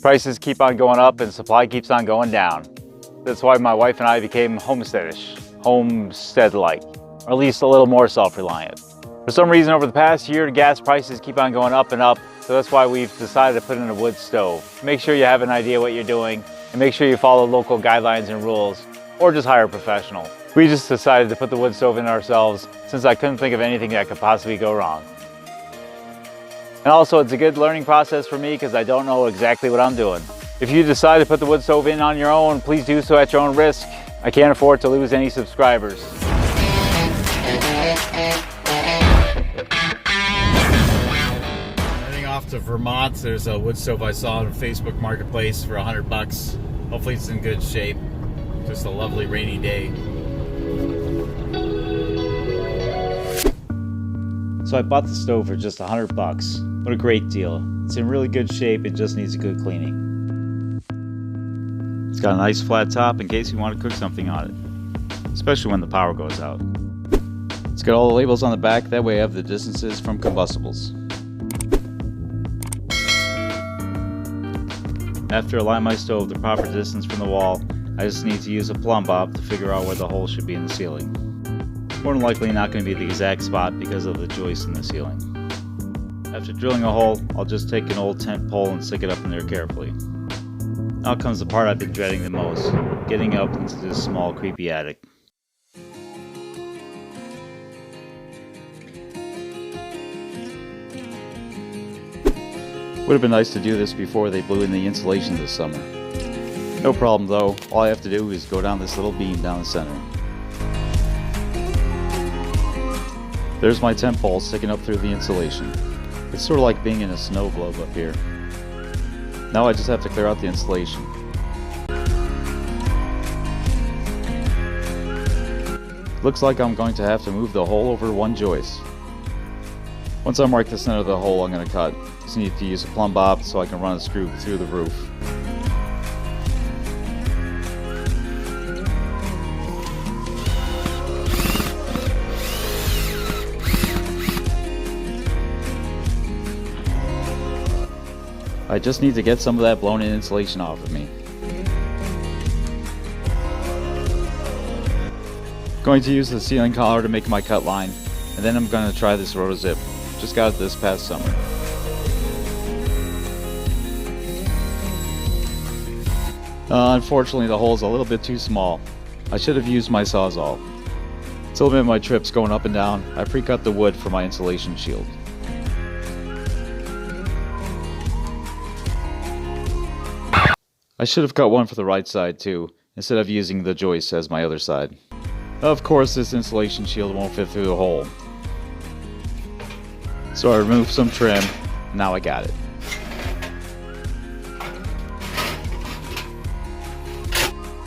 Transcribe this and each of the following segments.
Prices keep on going up and supply keeps on going down. That's why my wife and I became homesteadish, homestead-like, or at least a little more self-reliant. For some reason over the past year, gas prices keep on going up and up, so that's why we've decided to put in a wood stove. Make sure you have an idea what you're doing, and make sure you follow local guidelines and rules, or just hire a professional. We just decided to put the wood stove in ourselves since I couldn't think of anything that could possibly go wrong. And also it's a good learning process for me because I don't know exactly what I'm doing. If you decide to put the wood stove in on your own, please do so at your own risk. I can't afford to lose any subscribers. Heading off to Vermont, there's a wood stove I saw on Facebook Marketplace for $100. Hopefully it's in good shape. Just a lovely rainy day. So I bought the stove for just $100. What a great deal. It's in really good shape, it just needs a good cleaning. It's got a nice flat top in case you want to cook something on it, especially when the power goes out. It's got all the labels on the back, that way I have the distances from combustibles. After I line my stove the proper distance from the wall, I just need to use a plumb bob to figure out where the hole should be in the ceiling. More than likely not going to be the exact spot because of the joist in the ceiling. After drilling a hole, I'll just take an old tent pole and stick it up in there carefully. Now comes the part I've been dreading the most, getting up into this small creepy attic. Would have been nice to do this before they blew in the insulation this summer. No problem though, all I have to do is go down this little beam down the center. There's my tent pole sticking up through the insulation. It's sort of like being in a snow globe up here. Now I just have to clear out the insulation. Looks like I'm going to have to move the hole over one joist. Once I mark the center of the hole I'm going to cut, just need to use a plumb bob so I can run a screw through the roof. I just need to get some of that blown in insulation off of me. Going to use the ceiling collar to make my cut line, and then I'm going to try this roto-zip. Just got it this past summer. Unfortunately the hole is a little bit too small. I should have used my Sawzall. To limit my trips going up and down, I pre-cut the wood for my insulation shield. I should have cut one for the right side too, instead of using the joist as my other side. Of course this insulation shield won't fit through the hole. So I removed some trim, and now I got it.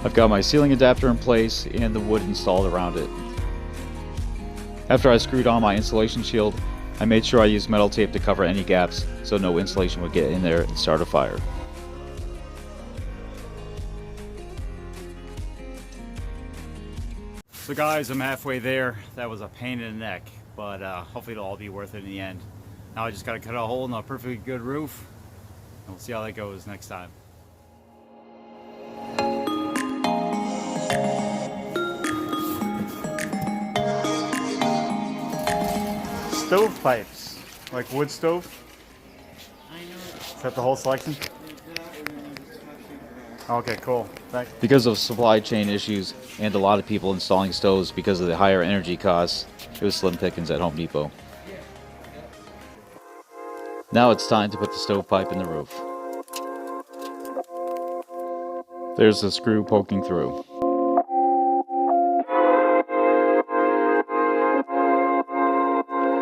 I've got my ceiling adapter in place and the wood installed around it. After I screwed on my insulation shield, I made sure I used metal tape to cover any gaps so no insulation would get in there and start a fire. So guys, I'm halfway there. That was a pain in the neck, but hopefully it'll all be worth it in the end. Now I just gotta cut a hole in a perfectly good roof, and we'll see how that goes next time. Stove pipes, like wood stove. Is that the whole selection? Okay, cool. Thanks. Because of supply chain issues and a lot of people installing stoves because of the higher energy costs, it was slim pickings at Home Depot. Now it's time to put the stovepipe in the roof. There's the screw poking through.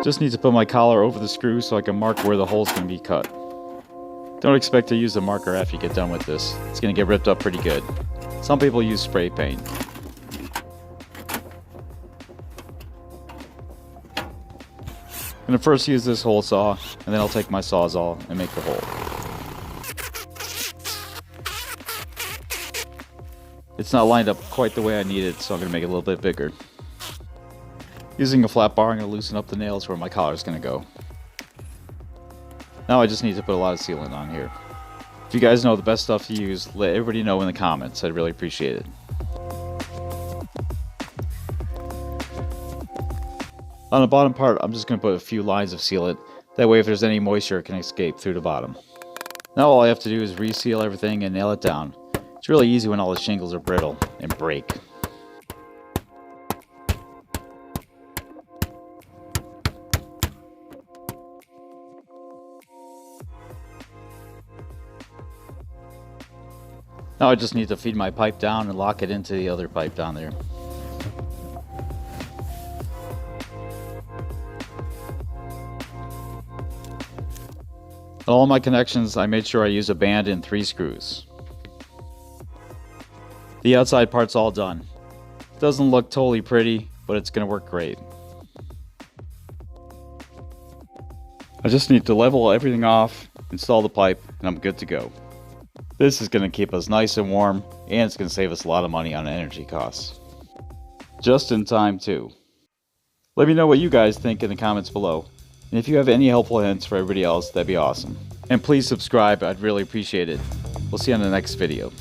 Just need to put my collar over the screw so I can mark where the hole's going to be cut. Don't expect to use a marker after you get done with this. It's going to get ripped up pretty good. Some people use spray paint. I'm going to first use this hole saw, and then I'll take my Sawzall and make the hole. It's not lined up quite the way I need it, so I'm going to make it a little bit bigger. Using a flat bar, I'm going to loosen up the nails where my collar is going to go. Now I just need to put a lot of sealant on here. If you guys know the best stuff to use, let everybody know in the comments. I'd really appreciate it. On the bottom part, I'm just going to put a few lines of sealant. That way if there's any moisture, it can escape through the bottom. Now all I have to do is reseal everything and nail it down. It's really easy when all the shingles are brittle and break. Now I just need to feed my pipe down and lock it into the other pipe down there. On all my connections, I made sure I use a band and 3 screws. The outside part's all done. It doesn't look totally pretty, but it's going to work great. I just need to level everything off, install the pipe, and I'm good to go. This is going to keep us nice and warm, and it's going to save us a lot of money on energy costs. Just in time too. Let me know what you guys think in the comments below. And if you have any helpful hints for everybody else, that'd be awesome. And please subscribe, I'd really appreciate it. We'll see you on the next video.